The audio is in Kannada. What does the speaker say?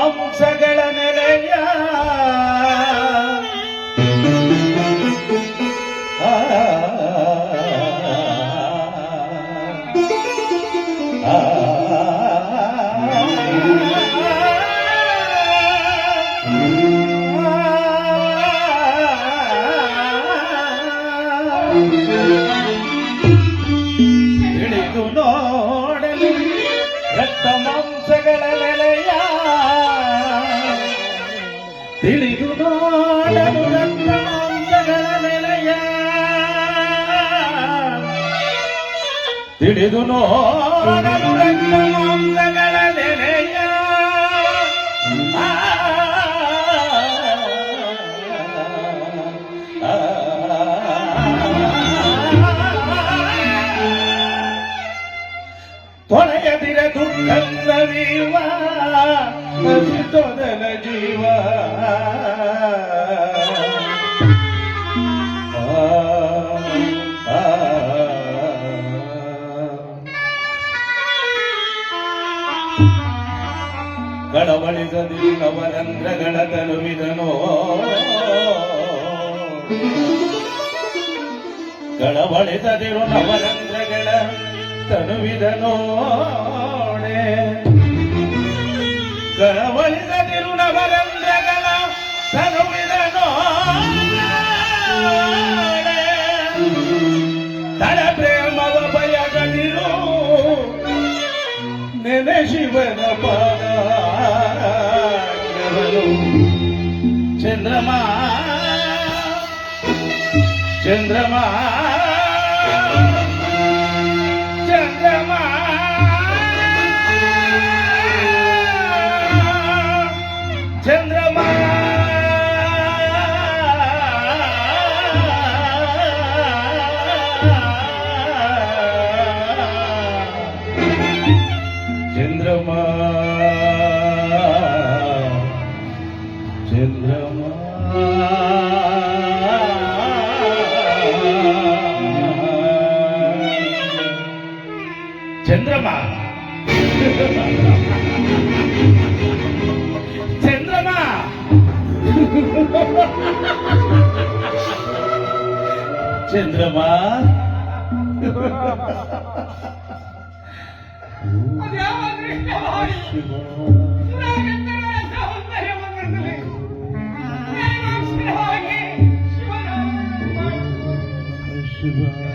ಮಾಂಸಗಳ ನೆಲೆಯ ತಿಳಿದು ನೋಡಲು ರಕ್ತ ಮಾಂಸಗಳ ನೆಲೆಯ ತಿಳಿದು ನೋಡಲು ರಕ್ತ ಮಾಂಸಗಳ ನೆಲೆಯ ತಿಳಿದು ನೋಡಲು ರಕ್ತ ಮಾಂಸಗಳ ನೆಲೆಯ ತೊಳೆಯದಿರ ದುರ್ಗಂಧವೀವ ಹಸಿತೊದಲ ಜೀವ ಕಳವಳಿಸದಿರು ನವರಂಧ್ರಗಳ ತನುವಿದನೋ ಕಳವಳಿಸದಿರು ನವರಂಧ್ರಗಳ ತನುವಿದನೋಣೆ ಕಳವಳಿಸದಿರು ನವರಂಧ್ರಗಳ ತನುವಿದನೋಣೆ ತಳ ಪ್ರೇಮವ ಬಯಗದಿರು ನೆನೆ ಶಿವನ ಪಾದಗಳು ಚಂದ್ರಮ ಚಂದ್ರಮ ಚಂದ್ರಮಾ ಚಂದ್ರಮಾ ಚಂದ್ರಮಾ ಚಂದ್ರಮಾ ಚಂದ್ರಮ ಚಂದ್ರಮ ಚಂದ್ರಮ ಶಿವ